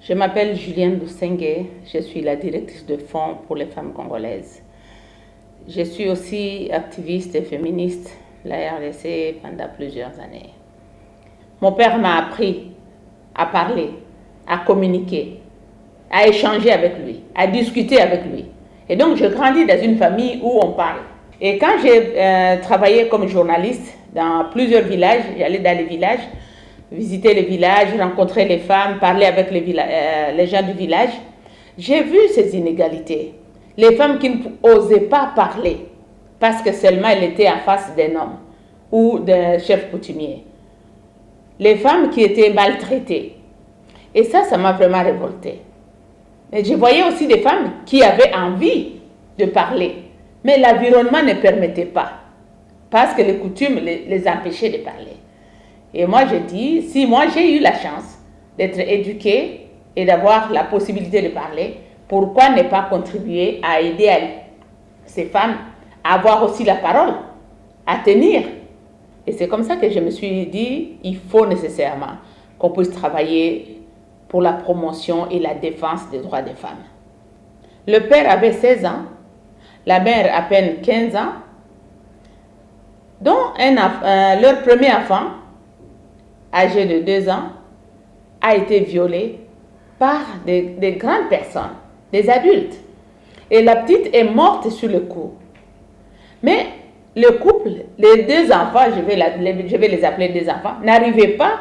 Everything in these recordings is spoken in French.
Je m'appelle Julienne Lusenge, je suis la directrice de fonds pour les femmes congolaises. Je suis aussi activiste et féministe de la RDC pendant plusieurs années. Mon père m'a appris à parler, à communiquer, à échanger avec lui, à discuter avec lui. Et donc, je grandis dans une famille où on parle. Et quand j'ai travaillé comme journaliste dans plusieurs villages, j'allais dans les villages, visiter les villages, rencontrer les femmes, parler avec les gens du village, j'ai vu ces inégalités. Les femmes qui n'osaient pas parler parce que seulement elles étaient en face d'un homme ou d'un chef coutumier. Les femmes qui étaient maltraitées. Et ça m'a vraiment révoltée. Et je voyais aussi des femmes qui avaient envie de parler, mais l'environnement ne permettait pas, parce que les coutumes les empêchaient de parler. Et moi, je dis, si moi j'ai eu la chance d'être éduquée et d'avoir la possibilité de parler, pourquoi ne pas contribuer à aider ces femmes à avoir aussi la parole, à tenir? Et c'est comme ça que je me suis dit, il faut nécessairement qu'on puisse travailler pour la promotion et la défense des droits des femmes. Le père avait 16 ans, la mère à peine 15 ans, dont leur premier enfant, âgé de 2 ans, a été violé par des grandes personnes, des adultes. Et la petite est morte sur le coup. Mais le couple, les deux enfants, je vais les appeler des enfants, n'arrivaient pas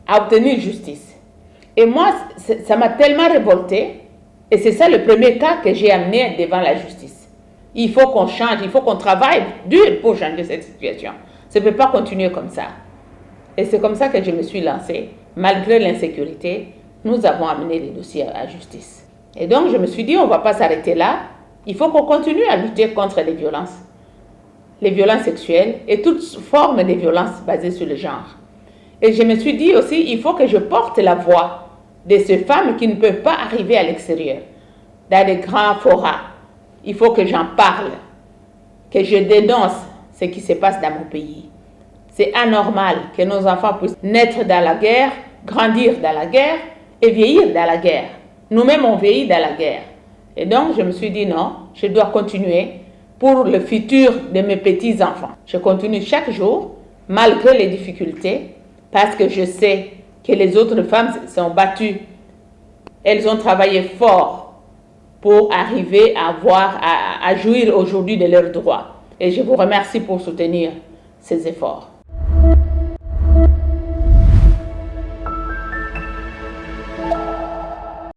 à obtenir justice. Et moi, ça m'a tellement révoltée. Et c'est ça le premier cas que j'ai amené devant la justice. Il faut qu'on change, il faut qu'on travaille dur pour changer cette situation. Ça ne peut pas continuer comme ça. Et c'est comme ça que je me suis lancée. Malgré l'insécurité, nous avons amené les dossiers à la justice. Et donc, je me suis dit, on ne va pas s'arrêter là. Il faut qu'on continue à lutter contre les violences sexuelles et toutes formes de violences basées sur le genre. Et je me suis dit aussi, il faut que je porte la voix de ces femmes qui ne peuvent pas arriver à l'extérieur, dans des grands forats. Il faut que j'en parle, que je dénonce ce qui se passe dans mon pays. C'est anormal que nos enfants puissent naître dans la guerre, grandir dans la guerre et vieillir dans la guerre. Nous-mêmes, on vieillit dans la guerre. Et donc, je me suis dit non, je dois continuer pour le futur de mes petits-enfants. Je continue chaque jour, malgré les difficultés, parce que je sais que les autres femmes sont battues. Elles ont travaillé fort pour arriver à jouir aujourd'hui de leurs droits. Et je vous remercie pour soutenir ces efforts.